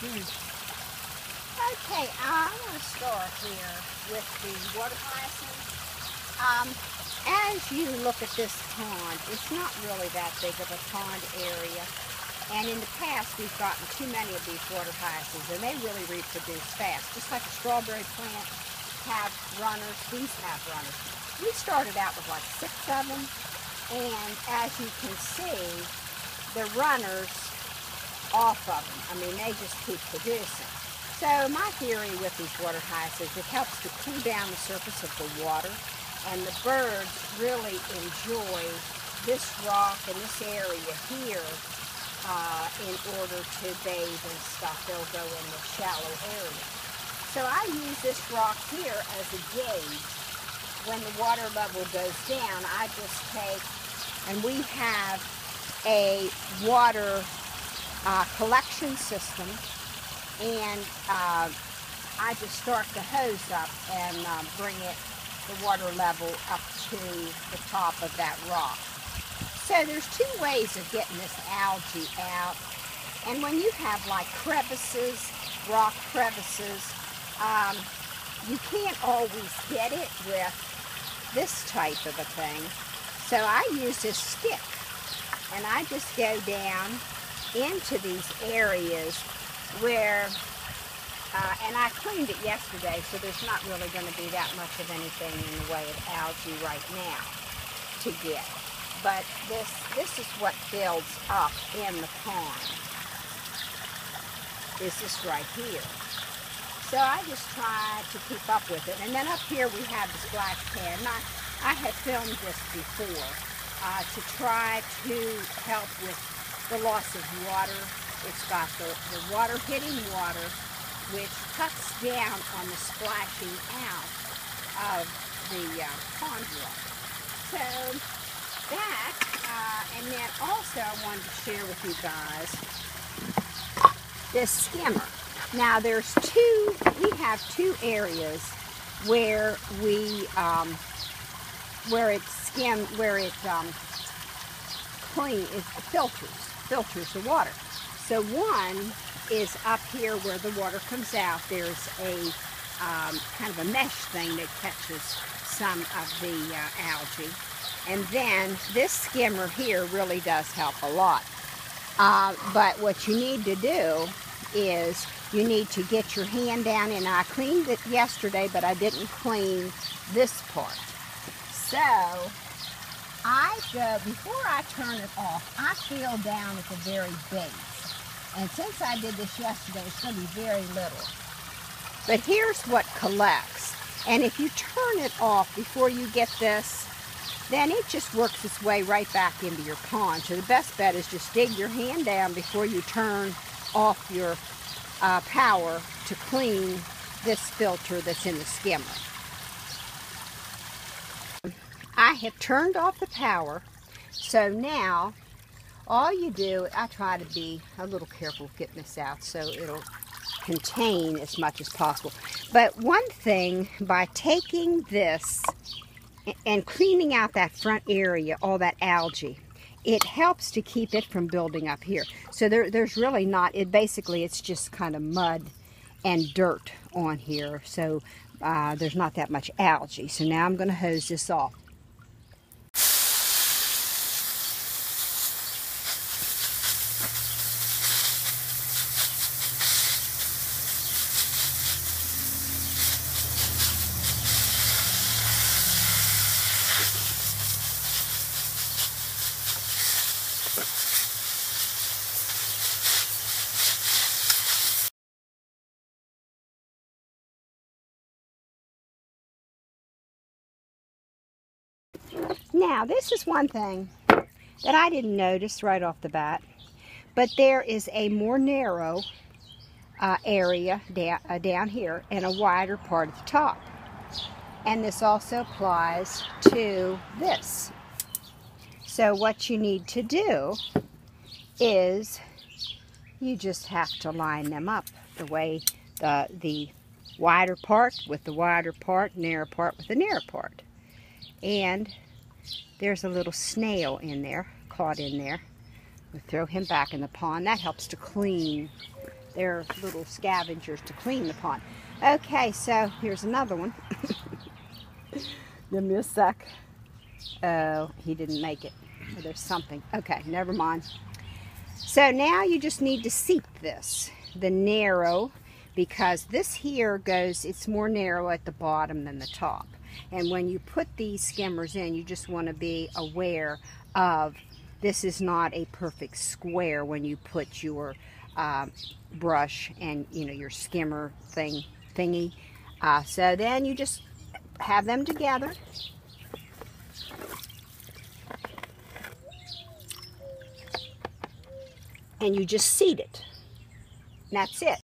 Okay, I want to start here with the water hyacinth. As you look at this pond, it's not really that big of a pond area. And in the past, we've gotten too many of these water hyacinths, and they really reproduce fast. Just like a strawberry plant have runners, these have runners. We started out with like 6 of them, and as you can see, the runners off of them. I mean, they just keep producing. So my theory with these water hyacinths, it helps to cool down the surface of the water, and the birds really enjoy this rock and this area here in order to bathe and stuff. They'll go in the shallow area. So I use this rock here as a gauge. When the water level goes down, I just take, and we have a water collection system, and I just start the hose up and bring the water level up to the top of that rock. So there's 2 ways of getting this algae out. And when you have like crevices, rock crevices, you can't always get it with this type of a thing. So I use this stick, and I just go down into these areas where, and I cleaned it yesterday, so there's not really going to be that much of anything in the way of algae right now to get. But this is what builds up in the pond, is this right here. So I just try to keep up with it. And then up here we have the splash pad. And I have filmed this before to try to help with the loss of water. It's got the water hitting water, which cuts down on the splashing out of the pond water. So that, and then also I wanted to share with you guys this skimmer. Now there's we have 2 areas where we, where it filters the water. So one is up here where the water comes out. There's a kind of a mesh thing that catches some of the algae. And then this skimmer here really does help a lot. But what you need to do is you need to get your hand down, and I cleaned it yesterday, but I didn't clean this part. So I go, before I turn it off, I feel down at the very base. And since I did this yesterday, it's going to be very little. But here's what collects. And if you turn it off before you get this, then it just works its way right back into your pond. So the best bet is just dig your hand down before you turn off your power to clean this filter that's in the skimmer. I have turned off the power, so now all you do, I try to be a little careful with getting this out so it'll contain as much as possible. But one thing, by taking this and cleaning out that front area, all that algae, it helps to keep it from building up here. So there's really not, it's just kind of mud and dirt on here. So there's not that much algae. So now I'm going to hose this off. Now, this is one thing that I didn't notice right off the bat, but there is a more narrow area down here and a wider part at the top. And this also applies to this. So what you need to do is you just have to line them up the way the wider part with the wider part, narrow part with the narrow part. And there's a little snail in there, caught in there. We'll throw him back in the pond. That helps to clean They're little scavengers to clean the pond. Okay, so here's another one. Give me a sec. Oh, he didn't make it. Oh, there's something. Okay, never mind. So now you just need to seep this, the narrow, because this here goes, it's more narrow at the bottom than the top. And when you put these skimmers in, you just want to be aware of this is not a perfect square when you put your brush and your skimmer thingy. So then you just have them together. And you just seat it. And that's it.